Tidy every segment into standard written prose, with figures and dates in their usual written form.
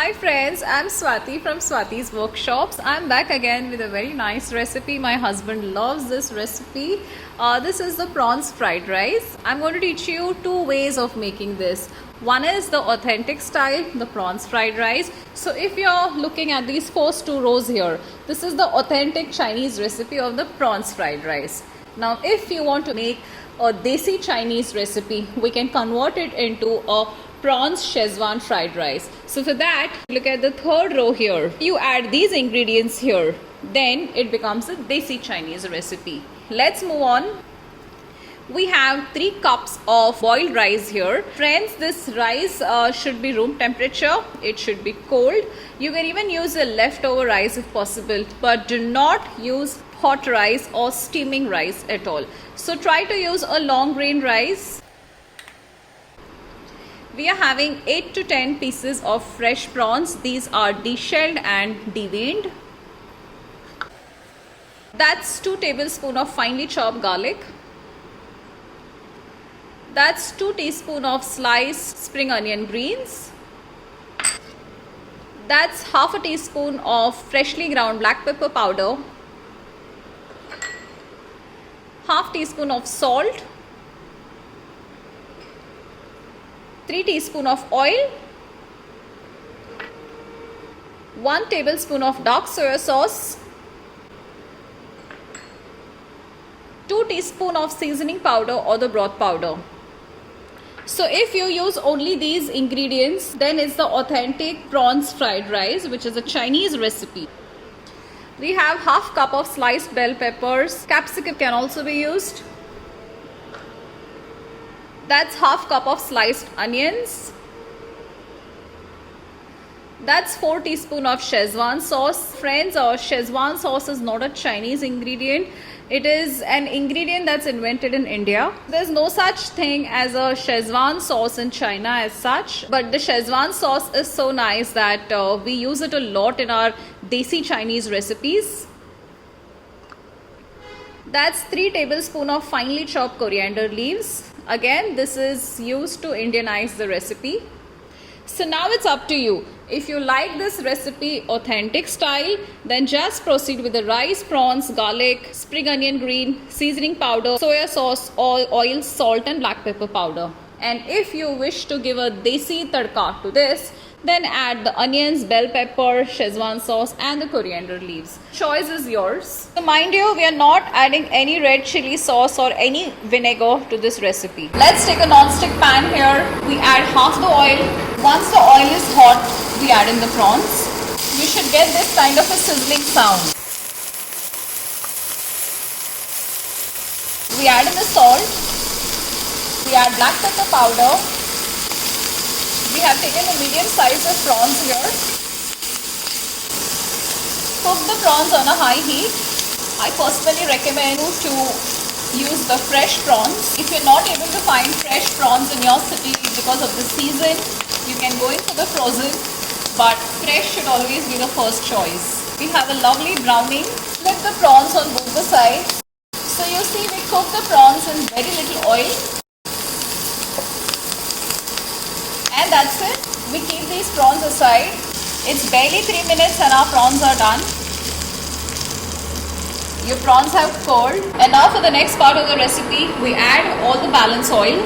Hi friends, I'm Swati from Swati's Workshops. I'm back again with a very nice recipe. My husband loves this recipe. This is the prawns fried rice. I'm going to teach you two ways of making this. One is the authentic style, the prawns fried rice. So if you're looking at these first two rows here, this is the authentic Chinese recipe of the prawns fried rice. Now if you want to make a desi Chinese recipe, we can convert it into a Prawns Schezwan Fried Rice. So for that, look at the third row here. You add these ingredients here. Then it becomes a desi Chinese recipe. Let's move on. We have 3 cups of boiled rice here. Friends, this rice should be room temperature. It should be cold. You can even use a leftover rice if possible, but do not use hot rice or steaming rice at all. So try to use a long grain rice. We are having 8 to 10 pieces of fresh prawns. These are deshelled and deveined. That's 2 tablespoons of finely chopped garlic. That's 2 teaspoons of sliced spring onion greens. That's half a teaspoon of freshly ground black pepper powder. Half teaspoon of salt. 3 teaspoons of oil, 1 tablespoon of dark soya sauce, 2 teaspoons of seasoning powder or the broth powder. So if you use only these ingredients, then it's the authentic prawns fried rice, which is a Chinese recipe. We have half cup of sliced bell peppers. Capsicum can also be used. That's half cup of sliced onions. That's 4 teaspoons of Schezwan sauce. Friends, Schezwan sauce is not a Chinese ingredient. It is an ingredient that's invented in India. There's no such thing as a Schezwan sauce in China as such. But the Schezwan sauce is so nice that we use it a lot in our desi Chinese recipes. That's 3 tablespoons of finely chopped coriander leaves. Again, this is used to Indianize the recipe. So now it's up to you. If you like this recipe authentic style, then just proceed with the rice, prawns, garlic, spring onion green, seasoning powder, soya sauce, oil, salt and black pepper powder. And if you wish to give a desi tadka to this, then add the onions, bell pepper, Schezwan sauce and the coriander leaves. Choice is yours. So mind you, we are not adding any red chili sauce or any vinegar to this recipe. Let's take a non-stick pan here. We add half the oil. Once the oil is hot, we add in the prawns. You should get this kind of a sizzling sound. We add in the salt. We add black pepper powder. We have taken a medium size of prawns here. Cook the prawns on a high heat. I personally recommend you to use the fresh prawns. If you're not able to find fresh prawns in your city because of the season, you can go in for the frozen, but fresh should always be the first choice. We have a lovely browning. Flip the prawns on both the sides. So you see, we cook the prawns in very little oil. And that's it. We keep these prawns aside. It's barely 3 minutes and our prawns are done. Your prawns have cooled. And now for the next part of the recipe, we add all the balance oil.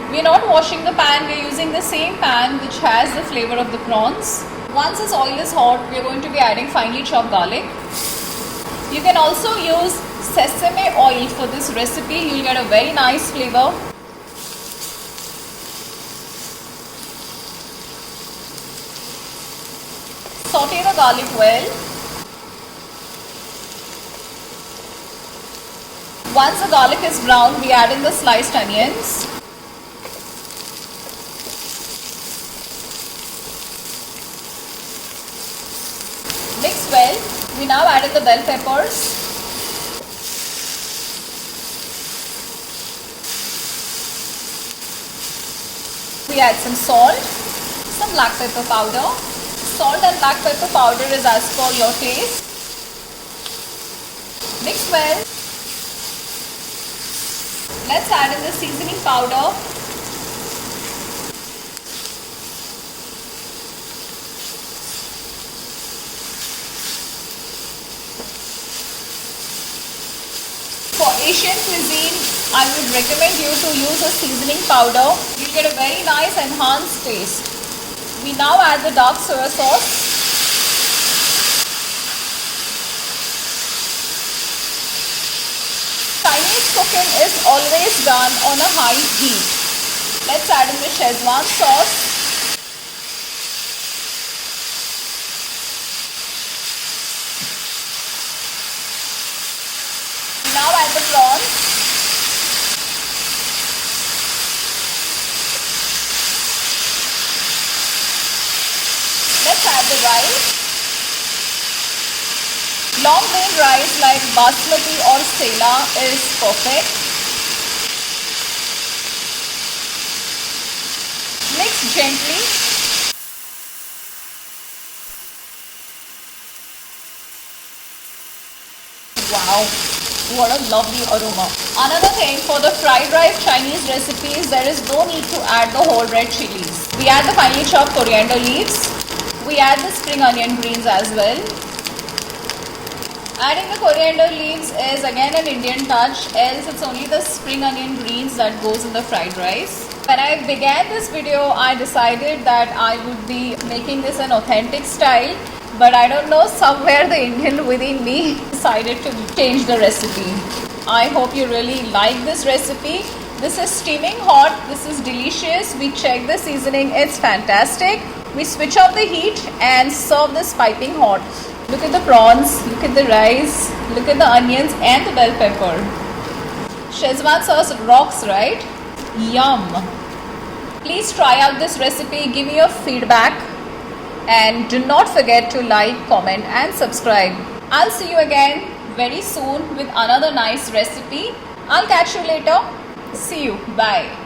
We are not washing the pan. We are using the same pan which has the flavor of the prawns. Once this oil is hot, we are going to be adding finely chopped garlic. You can also use sesame oil for this recipe. You will get a very nice flavor. Saute the garlic well. Once the garlic is brown, we add in the sliced onions. Mix well. We now add in the bell peppers. We add some salt, some black pepper powder. Salt and black pepper powder is as per your taste. Mix well. Let's add in the seasoning powder. Asian cuisine, I would recommend you to use a seasoning powder. You'll get a very nice enhanced taste. We now add the dark soya sauce. Chinese cooking is always done on a high heat. Let's add in the Schezwan sauce. Now add the prawns. Let's add the rice. Long grain rice like basmati or sela is perfect. Mix gently. Wow, what a lovely aroma. Another thing for the fried rice Chinese recipes, there is no need to add the whole red chilies. We add the finely chopped coriander leaves. We add the spring onion greens as well. Adding the coriander leaves is again an Indian touch, else it's only the spring onion greens that goes in the fried rice. When I began this video, I decided that I would be making this an authentic style, but I don't know, somewhere the Indian within me decided to change the recipe. I hope you really like this recipe. This is steaming hot, this is delicious. We check the seasoning, it's fantastic. We switch off the heat and serve this piping hot. Look at the prawns, look at the rice, look at the onions and the bell pepper. Schezwan sauce rocks, right? Yum! Please try out this recipe, give me your feedback, and do not forget to like, comment and subscribe. I'll see you again very soon with another nice recipe. I'll catch you later. See you. Bye.